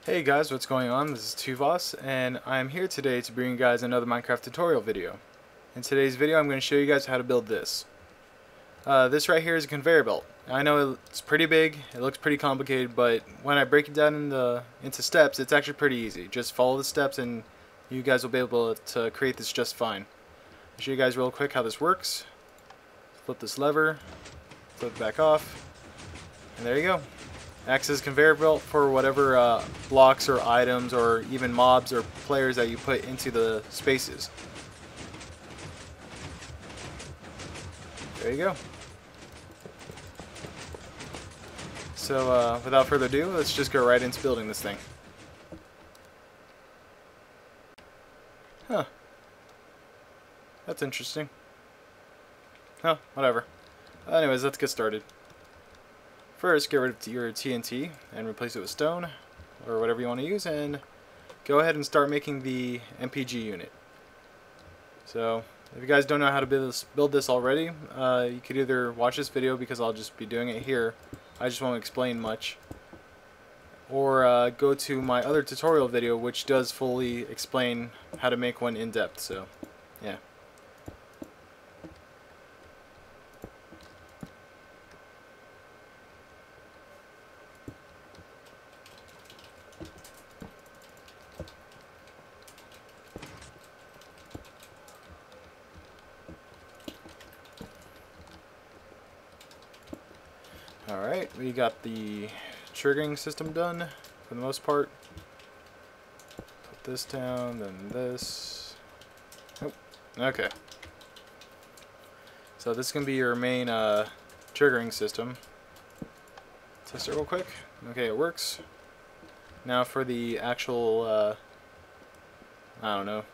Hey guys, what's going on? This is Tuuvas, and I'm here today to bring you guys another Minecraft tutorial video. In today's video, I'm going to show you guys how to build this. This right here is a conveyor belt. I know it's pretty big, it looks pretty complicated, but when I break it down into steps, it's actually pretty easy. Just follow the steps and you guys will be able to create this just fine. I'll show you guys real quick how this works. Flip this lever, flip it back off, and there you go. Acts as a conveyor belt for whatever blocks or items or even mobs or players that you put into the spaces. There you go. So without further ado, let's just go right into building this thing. Huh. That's interesting. Huh, whatever. Anyways, let's get started. First, get rid of your TNT and replace it with stone, or whatever you want to use, and go ahead and start making the MPG unit. So, if you guys don't know how to build this already, you could either watch this video, because I'll just be doing it here, I just won't explain much, or go to my other tutorial video, which does fully explain how to make one in depth, so, yeah. Alright, we got the triggering system done for the most part. Put this down, then this. Oh, okay. So this is going to be your main triggering system. Test it real quick. Okay, it works. Now for the actual, I don't know,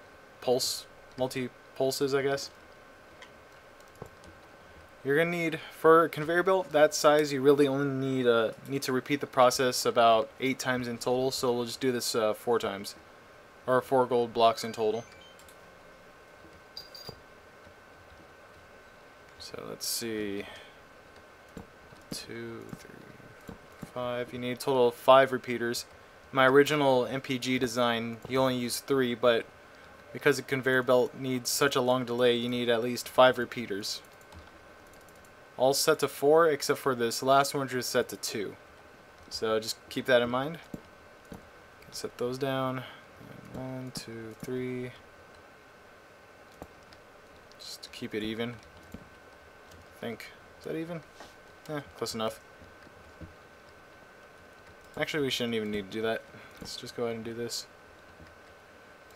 multi-pulses, I guess. You're gonna need, for a conveyor belt that size, you really only need to repeat the process about 8 times in total. So we'll just do this 4 times, or 4 gold blocks in total. So let's see, 2, 3, 5. You need a total of 5 repeaters. My original MPG design, you only use 3, but because the conveyor belt needs such a long delay, you need at least 5 repeaters. All set to 4 except for this last one, which is set to 2. So just keep that in mind. Set those down. 1, 2, 3. Just to keep it even. I think. Is that even? Close enough. Actually, we shouldn't even need to do that. Let's just go ahead and do this.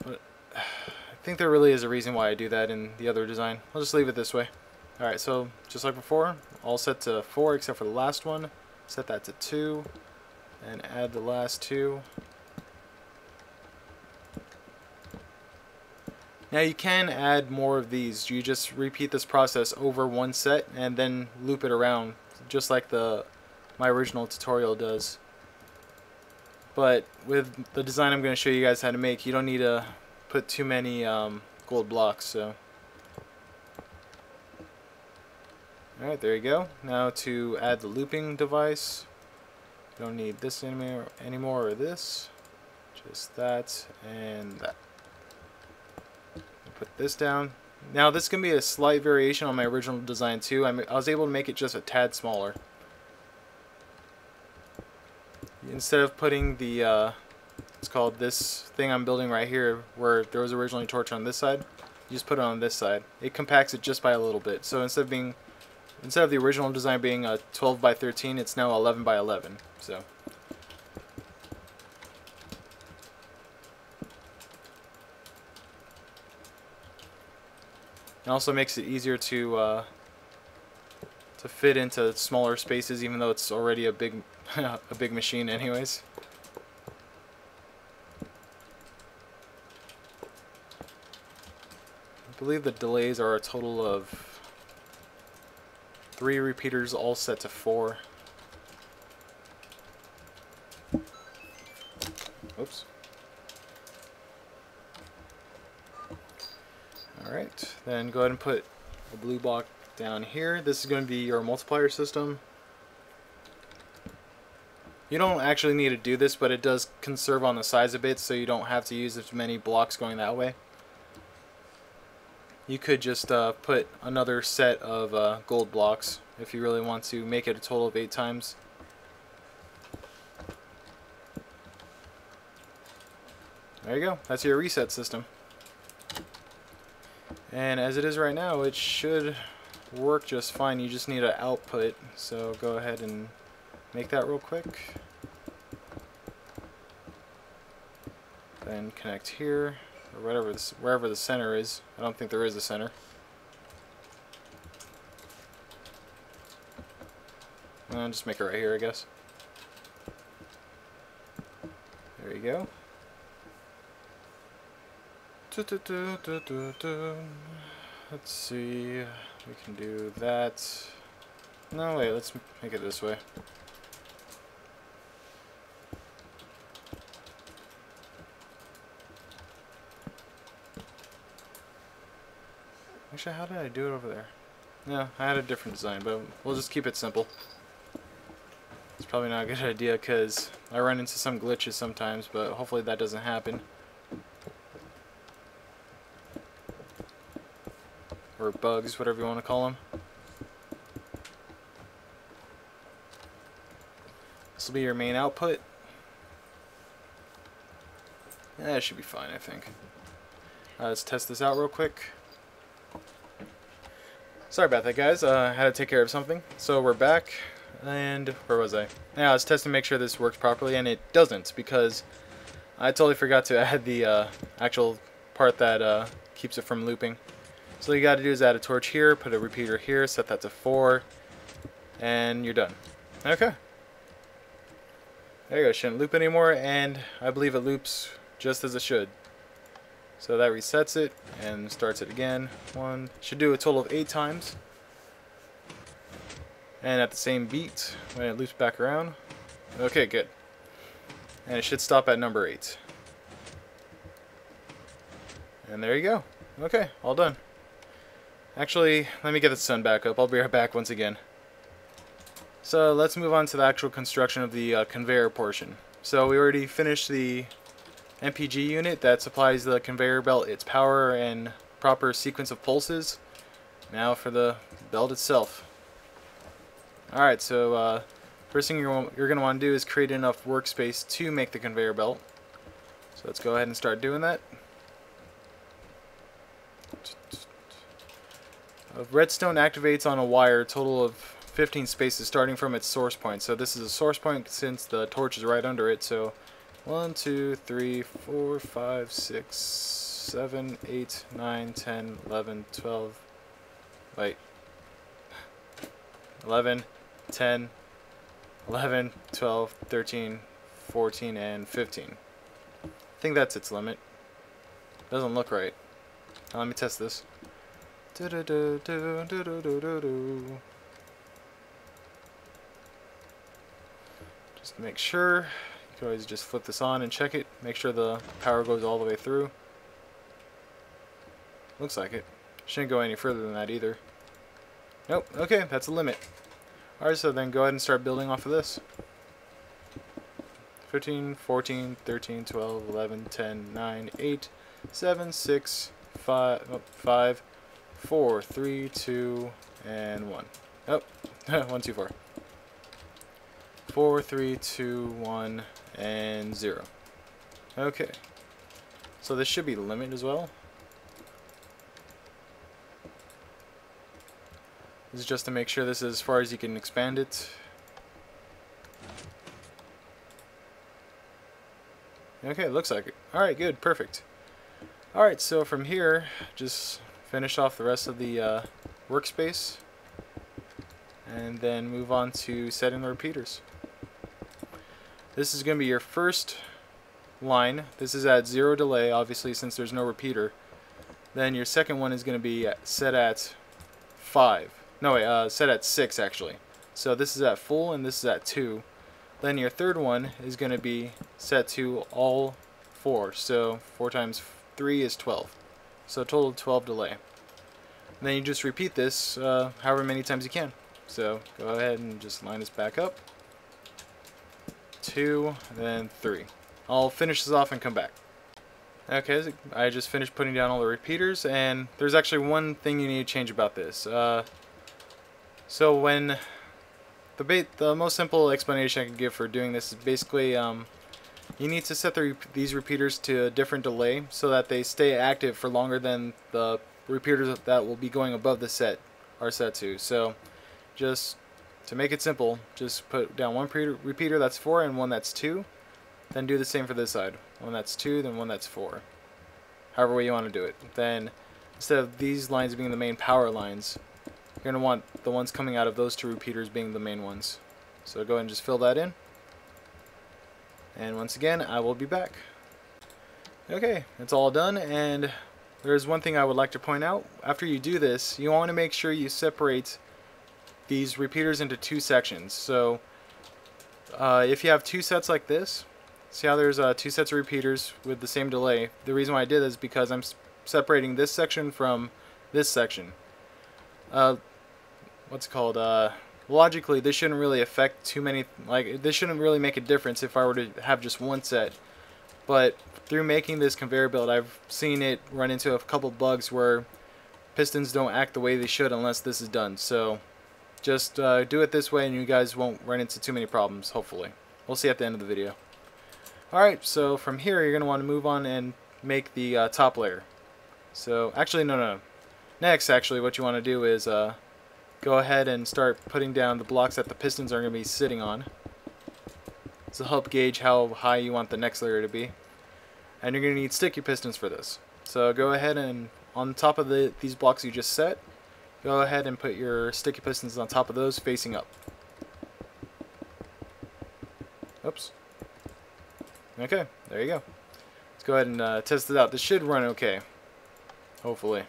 But I think there really is a reason why I do that in the other design. I'll just leave it this way. Alright, so just like before, all set to 4 except for the last one. Set that to 2 and add the last 2. Now you can add more of these. You just repeat this process over one set and then loop it around, just like my original tutorial does. But with the design I'm going to show you guys how to make, you don't need to put too many gold blocks. So. Alright, there you go. Now to add the looping device, you don't need this anymore or this. Just that and that. Put this down. Now this can be a slight variation on my original design too. I was able to make it just a tad smaller. Instead of putting the, it's called this thing I'm building right here, where there was originally a torch on this side, you just put it on this side. It compacts it just by a little bit. So instead of the original design being a 12 by 13, it's now 11 by 11. So. It also makes it easier to fit into smaller spaces, even though it's already a big a big machine, anyways. I believe the delays are a total of 3 repeaters, all set to 4. Oops. Alright, then go ahead and put the blue block down here. This is going to be your multiplier system. You don't actually need to do this, but it does conserve on the size a bit, so you don't have to use as many blocks going that way. You could just put another set of gold blocks if you really want to make it a total of 8 times. There you go. That's your reset system. And as it is right now, it should work just fine. You just need an output, so go ahead and make that real quick. Then connect here, or wherever the center is. I don't think there is a center. Just make it right here, I guess. There you go. Let's see, we can do that. No, wait, let's make it this way. Actually, how did I do it over there? No, I had a different design, but we'll just keep it simple. It's probably not a good idea because I run into some glitches sometimes, but hopefully that doesn't happen. Or bugs, whatever you want to call them. This will be your main output. Yeah, that should be fine, I think. Let's test this out real quick. Sorry about that, guys. I had to take care of something. So we're back, and where was I? Yeah, I was testing to make sure this works properly, and it doesn't because I totally forgot to add the actual part that keeps it from looping. So all you got to do is add a torch here, put a repeater here, set that to 4, and you're done. Okay. There you go. Shouldn't loop anymore, and I believe it loops just as it should. So that resets it and starts it again. Should do a total of 8 times. And at the same beat, when it loops back around. Okay, good. And it should stop at number 8. And there you go. Okay, all done. Actually, let me get the sun back up. I'll be right back once again. So let's move on to the actual construction of the conveyor portion. So we already finished the MPG unit that supplies the conveyor belt its power and proper sequence of pulses. Now for the belt itself. Alright, so first thing you're going to want to do is create enough workspace to make the conveyor belt. So let's go ahead and start doing that. Redstone activates on a wire, total of 15 spaces starting from its source point. So this is a source point since the torch is right under it. So 1, 2, 3, 4, 5, 6, 7, 8, 9, 10, 11, 12, wait, 11, 10, 11, 12, 13, 14, and 15. I think that's its limit. Doesn't look right. Now let me test this. Just to make sure. You can always just flip this on and check it. Make sure the power goes all the way through. Looks like it. Shouldn't go any further than that either. Nope. Okay, that's the limit. Alright, so then go ahead and start building off of this. 15, 14, 13, 12, 11, 10, 9, 8, 7, 6, 5, 4, 3, 2, and 1. Oh, 1, 2, 4. 4, 3, 2, 1, and 0. Okay. So this should be the limit as well. This is just to make sure this is as far as you can expand it. Okay, it looks like it. Alright, good, perfect. Alright, so from here, just finish off the rest of the workspace. And then move on to setting the repeaters. This is going to be your first line. This is at 0 delay, obviously, since there's no repeater. Then your second one is going to be set at 5. No, wait, set at 6, actually. So this is at full, and this is at 2. Then your third one is going to be set to all 4. So 4 times 3 is 12. So total 12 delay. And then you just repeat this however many times you can. So go ahead and just line this back up. 2, then 3. I'll finish this off and come back. Okay, so I just finished putting down all the repeaters, and there's actually one thing you need to change about this. So when the most simple explanation I can give for doing this is basically you need to set these repeaters to a different delay so that they stay active for longer than the repeaters that will be going above the set are set to. So just to make it simple, just put down one repeater that's 4 and one that's 2. Then do the same for this side. One that's 2, then one that's 4. However way you want to do it. Then instead of these lines being the main power lines, you're going to want the ones coming out of those 2 repeaters being the main ones. So go ahead and just fill that in. And once again, I will be back. Okay, it's all done, and there's one thing I would like to point out. After you do this, you want to make sure you separate these repeaters into 2 sections. So if you have 2 sets like this, see how there's 2 sets of repeaters with the same delay. The reason why I did this is because I'm separating this section from this section. What's it called? Logically, this shouldn't really affect too many, like, this shouldn't really make a difference if I were to have just one set. But through making this conveyor belt, I've seen it run into a couple bugs where pistons don't act the way they should unless this is done. So just do it this way and you guys won't run into too many problems, hopefully. We'll see at the end of the video. Alright, so from here you're going to want to move on and make the top layer. So, actually, no. Next, actually, what you want to do is go ahead and start putting down the blocks that the pistons are going to be sitting on. This will help gauge how high you want the next layer to be. And you're going to need sticky pistons for this. So go ahead and on top of these blocks you just set, go ahead and put your sticky pistons on top of those facing up. Oops. Okay, there you go. Let's go ahead and test it out. This should run okay. Hopefully.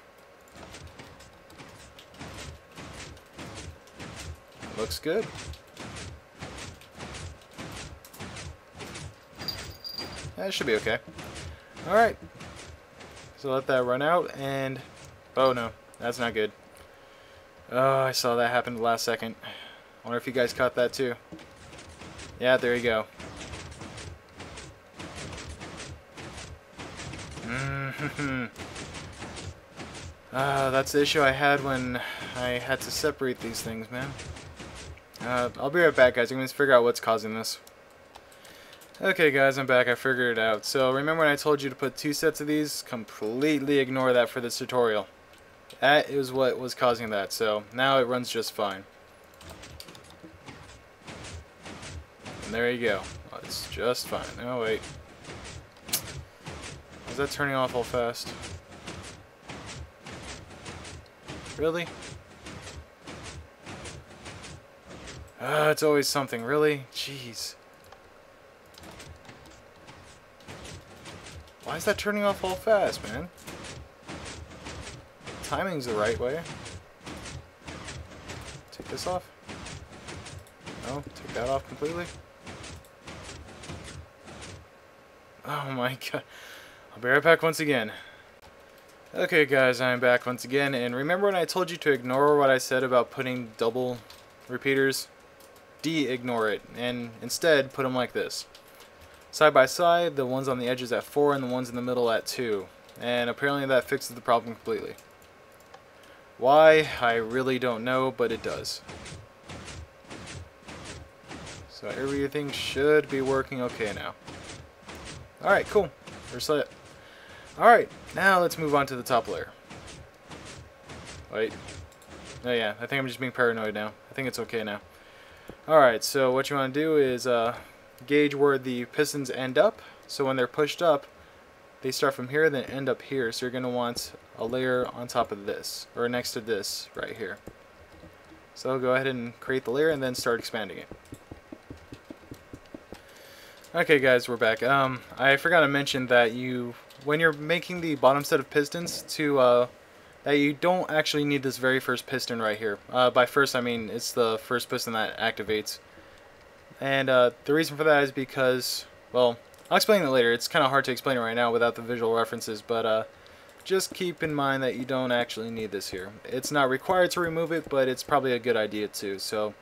Looks good. That should be okay. Alright. So let that run out and... Oh no, that's not good. Oh, I saw that happen the last second. I wonder if you guys caught that too. Yeah, there you go. That's the issue I had when I had to separate these things, man. I'll be right back, guys. I'm going to figure out what's causing this. Okay, guys, I'm back. I figured it out. So, remember when I told you to put 2 sets of these? Completely ignore that for this tutorial. That is what was causing that. So, now it runs just fine. And there you go. It's just fine. Oh, wait. Is that turning off all fast? Really? It's always something. Really? Jeez. Why is that turning off all fast, man? Timing's the right way. Take this off. No, take that off completely. Oh my god. I'll be right back once again. Okay guys, I'm back once again, and remember when I told you to ignore what I said about putting double repeaters? De-ignore it, and instead put them like this. Side by side, the ones on the edges at 4 and the ones in the middle at 2. And apparently that fixes the problem completely. Why? I really don't know, but it does. So everything should be working okay now. Alright, cool. We're set. Alright, now let's move on to the top layer. Wait. Oh yeah, I think I'm just being paranoid now. I think it's okay now. Alright, so what you want to do is gauge where the pistons end up. So when they're pushed up, they start from here, then end up here. So you're going to want a layer on top of this, or next to this right here. So go ahead and create the layer and then start expanding it. Okay guys, we're back. I forgot to mention that when you're making the bottom set of pistons, that you don't actually need this very first piston right here. By first, I mean it's the first piston that activates. And the reason for that is because, well, I'll explain it later. It's kind of hard to explain it right now without the visual references, but just keep in mind that you don't actually need this here. It's not required to remove it, but it's probably a good idea too. So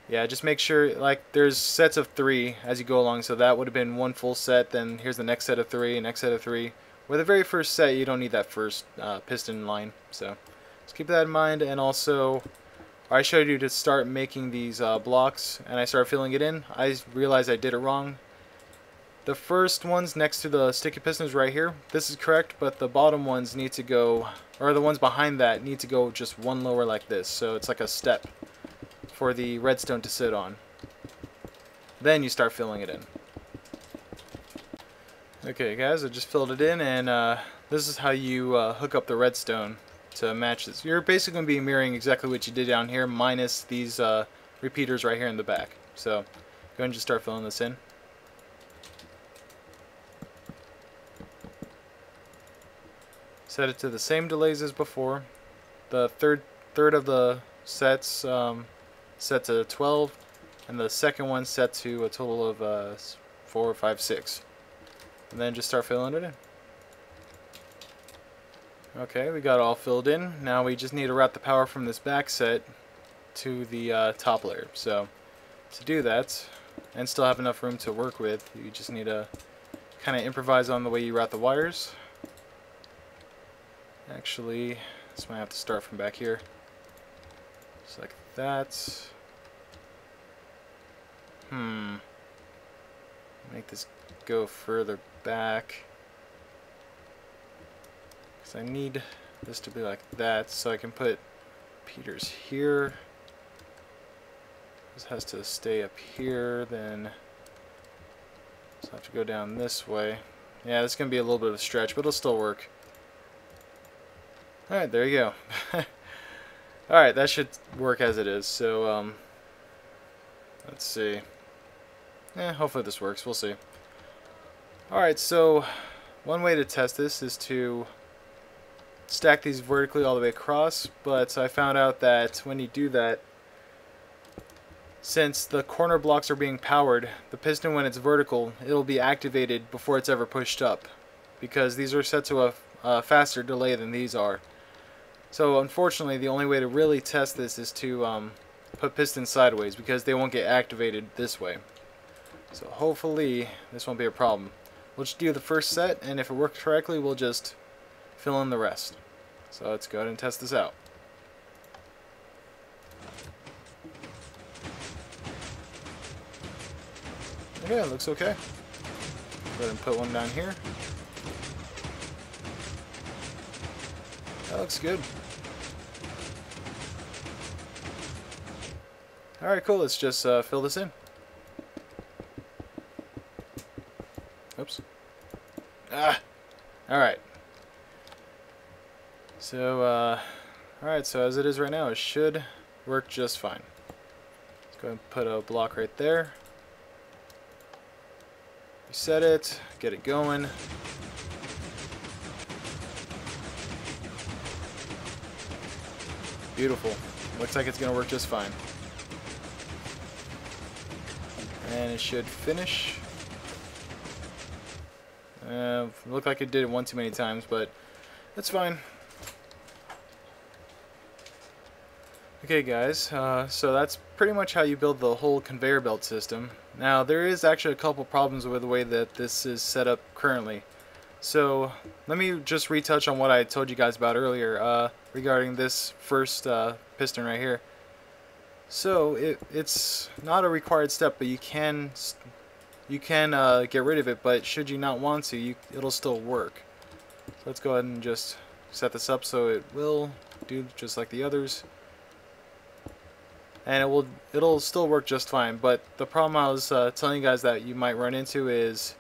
Yeah, just make sure, like, there's sets of 3 as you go along, so that would have been one full set, then here's the next set of 3, next set of 3. With the very first set, you don't need that first piston line, so just keep that in mind. And also, I showed you to start making these blocks, and I started filling it in. I realized I did it wrong. The first ones next to the sticky pistons right here, this is correct, but the bottom ones need to go, or the ones behind that need to go just one lower like this, so it's like a step for the redstone to sit on. Then you start filling it in. Okay guys, I just filled it in, and this is how you hook up the redstone to match this. You're basically going to be mirroring exactly what you did down here, minus these repeaters right here in the back. So go ahead and just start filling this in. Set it to the same delays as before. The third of the sets set to 12, and the second one set to a total of 4, 5, 6. And then just start filling it in. Okay, we got it all filled in. Now we just need to route the power from this back set to the top layer. So to do that, and still have enough room to work with, you just need to kind of improvise on the way you route the wires. Actually, this might have to start from back here. Just like that. Make this go further back. Because I need this to be like that, so I can put repeaters here. This has to stay up here, then so I have to go down this way. Yeah, this is going to be a little bit of a stretch, but it'll still work. Alright, there you go. Alright, that should work as it is. So, let's see. Hopefully this works. We'll see. Alright, so one way to test this is to stack these vertically all the way across, but I found out that when you do that, since the corner blocks are being powered, the piston, when it's vertical, it'll be activated before it's ever pushed up, because these are set to a faster delay than these are. So unfortunately, the only way to really test this is to put pistons sideways, because they won't get activated this way. So hopefully this won't be a problem. We'll just do the first set, and if it works correctly, we'll just fill in the rest. So let's go ahead and test this out. Okay, it looks okay. Go ahead and put one down here. That looks good. Alright, cool. Let's just fill this in. Oops. Alright. So, alright, so as it is right now, it should work just fine. Let's go ahead and put a block right there. Reset it, get it going. Beautiful. Looks like it's going to work just fine. And it should finish. Looked like it did it one too many times, but that's fine. Okay guys, so that's pretty much how you build the whole conveyor belt system. Now there is actually a couple problems with the way that this is set up currently. So let me just retouch on what I told you guys about earlier regarding this first piston right here. So it's not a required step, but you can get rid of it, but should you not want to, it'll still work. So let's go ahead and just set this up so it will do just like the others. And it'll still work just fine, but the problem I was telling you guys that you might run into is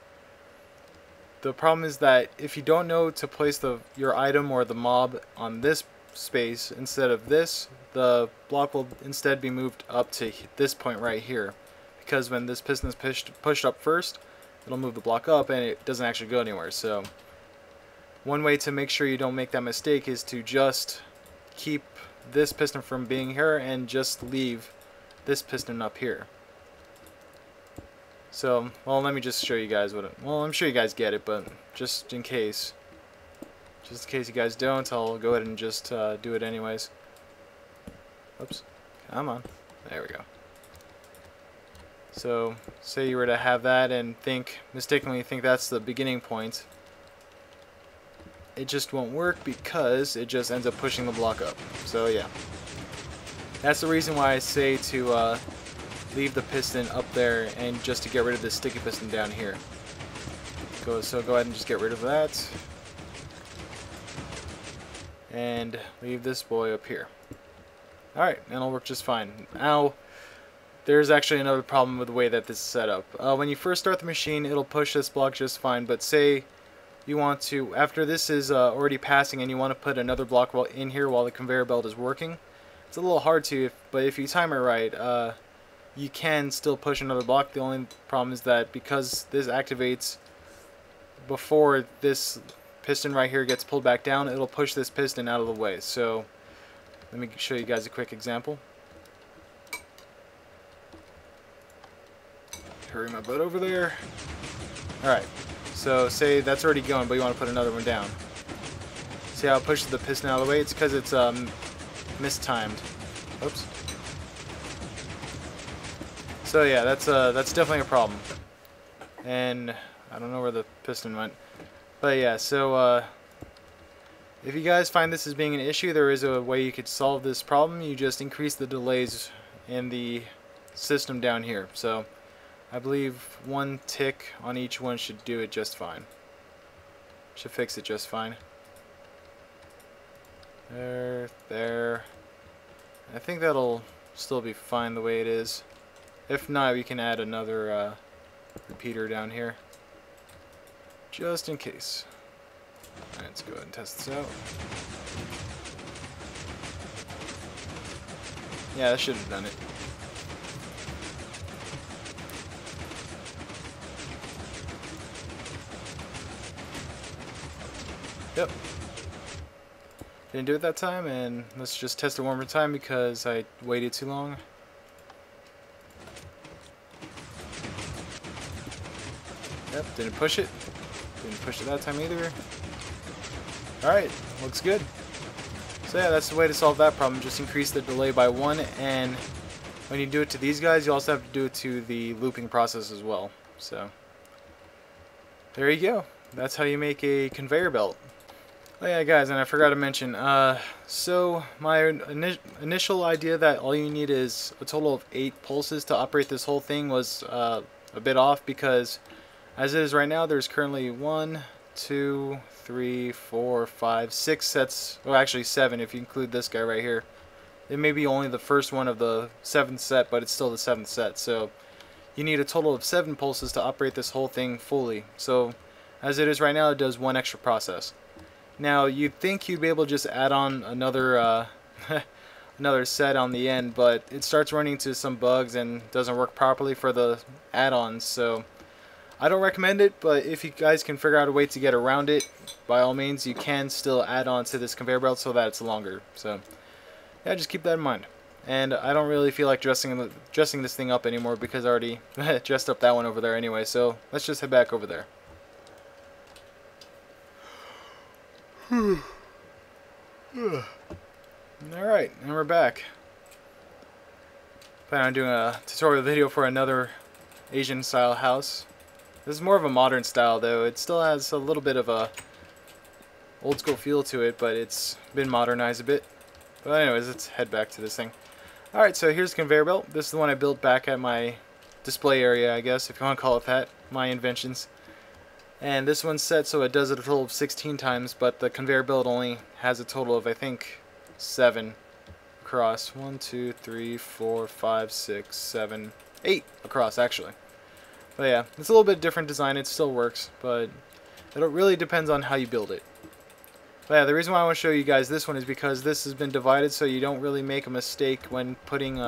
that if you don't know to place your item or the mob on this space instead of this, the block will instead be moved up to this point right here, because when this piston is pushed up first, it'll move the block up and it doesn't actually go anywhere. So one way to make sure you don't make that mistake is to just keep this piston from being here and just leave this piston up here. So, well, let me just show you guys well, I'm sure you guys get it, but just in case you guys don't, I'll go ahead and just do it anyways. Oops, come on, there we go. So say you were to have that and mistakenly think that's the beginning point, it just won't work because it just ends up pushing the block up. So yeah, that's the reason why I say to leave the piston up there and just to get rid of this sticky piston down here. So go ahead and just get rid of that and leave this boy up here. Alright, and it'll work just fine. Now, there's actually another problem with the way that this is set up. When you first start the machine, it'll push this block just fine, but say you want to, after this is already passing and you want to put another block in here while the conveyor belt is working, it's a little hard to, but if you time it right, you can still push another block. The only problem is that because this activates before this piston right here gets pulled back down, it'll push this piston out of the way. So let me show you guys a quick example. Hurry my butt over there. Alright, so say that's already going, but you want to put another one down. See how it pushes the piston out of the way? It's because it's mistimed. Oops. So yeah, that's definitely a problem. And I don't know where the piston went. But yeah, so if you guys find this as being an issue, there is a way you could solve this problem. You just increase the delays in the system down here. So I believe one tick on each one should do it just fine. Should fix it just fine. There. I think that'll still be fine the way it is. If not, we can add another repeater down here, just in case. Alright, let's go ahead and test this out. Yeah, that should have done it. Yep. Didn't do it that time, and let's just test it one more time because I waited too long. Yep, didn't push it. Didn't push it that time either. Alright, looks good. So yeah, that's the way to solve that problem. Just increase the delay by 1, and when you do it to these guys, you also have to do it to the looping process as well. So there you go. That's how you make a conveyor belt. Oh yeah, guys, and I forgot to mention, so my initial idea that all you need is a total of 8 pulses to operate this whole thing was a bit off, because as it is right now, there's currently 1, 2, 3, 4, 5, 6 sets, well actually 7 if you include this guy right here. It may be only the first one of the 7th set, but it's still the 7th set, so you need a total of 7 pulses to operate this whole thing fully. So as it is right now, it does 1 extra process. Now you'd think you'd be able to just add on another another set on the end, but it starts running into some bugs and doesn't work properly for the add-ons, so I don't recommend it. But if you guys can figure out a way to get around it, by all means, you can still add on to this conveyor belt so that it's longer. So yeah, just keep that in mind. And I don't really feel like dressing this thing up anymore because I already dressed up that one over there anyway, so let's just head back over there. Alright, and we're back. Plan on doing a tutorial video for another Asian style house. This is more of a modern style though. It still has a little bit of a old school feel to it, but it's been modernized a bit. But anyways, let's head back to this thing. Alright, so here's the conveyor belt. This is the one I built back at my display area, I guess, if you want to call it that. My inventions. And this one's set so it does it a total of 16 times, but the conveyor belt only has a total of, I think, 7 across. 1, 2, 3, 4, 5, 6, 7, 8 across, actually. But yeah, it's a little bit different design. It still works, but it really depends on how you build it. But yeah, the reason why I want to show you guys this one is because this has been divided so you don't really make a mistake when putting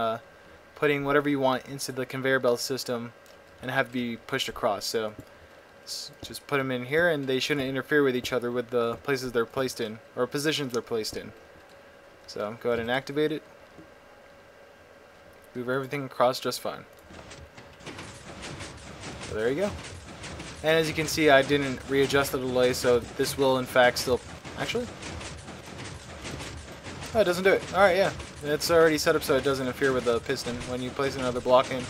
whatever you want into the conveyor belt system and have it be pushed across. So just put them in here, and they shouldn't interfere with each other with the places they're placed in, or positions they're placed in. So go ahead and activate it. Move everything across just fine. So there you go. And as you can see, I didn't readjust the delay, so this will in fact still... Actually? Oh, it doesn't do it. Alright, yeah. It's already set up so it doesn't interfere with the piston when you place another block in.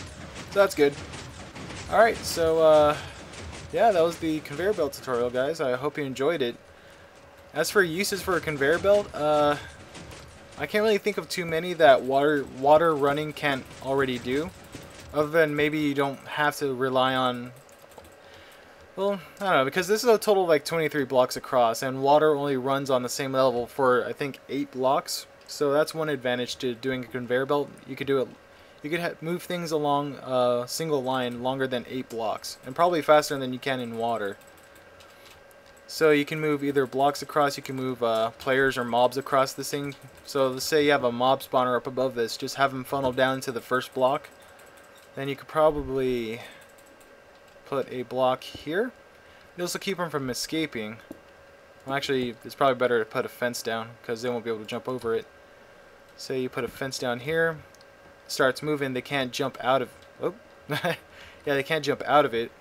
So that's good. Alright, so yeah, that was the conveyor belt tutorial, guys. I hope you enjoyed it. As for uses for a conveyor belt, I can't really think of too many that water running can't already do. Other than maybe you don't have to rely on... Well, I don't know, because this is a total of like 23 blocks across, and water only runs on the same level for, I think, 8 blocks. So that's one advantage to doing a conveyor belt. You could do it... You could move things along a single line longer than 8 blocks, and probably faster than you can in water. So you can move either blocks across, you can move players or mobs across this thing. So let's say you have a mob spawner up above this, just have them funnel down to the first block. Then you could probably put a block here. This will keep them from escaping. Well, actually, it's probably better to put a fence down, because they won't be able to jump over it. Say you put a fence down here. Starts moving, they can't jump out of... Oh. Yeah, they can't jump out of it.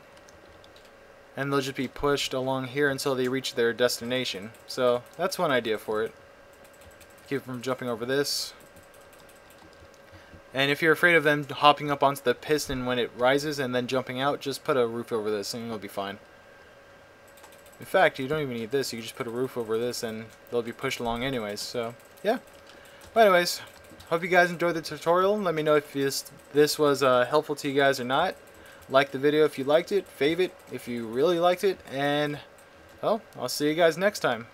And they'll just be pushed along here until they reach their destination. So that's one idea for it. Keep them from jumping over this. And if you're afraid of them hopping up onto the piston when it rises and then jumping out, just put a roof over this and it'll be fine. In fact, you don't even need this. You can just put a roof over this and they'll be pushed along anyways. So yeah. But anyways, hope you guys enjoyed the tutorial. Let me know if this was helpful to you guys or not. Like the video if you liked it, fave it if you really liked it, and well, I'll see you guys next time.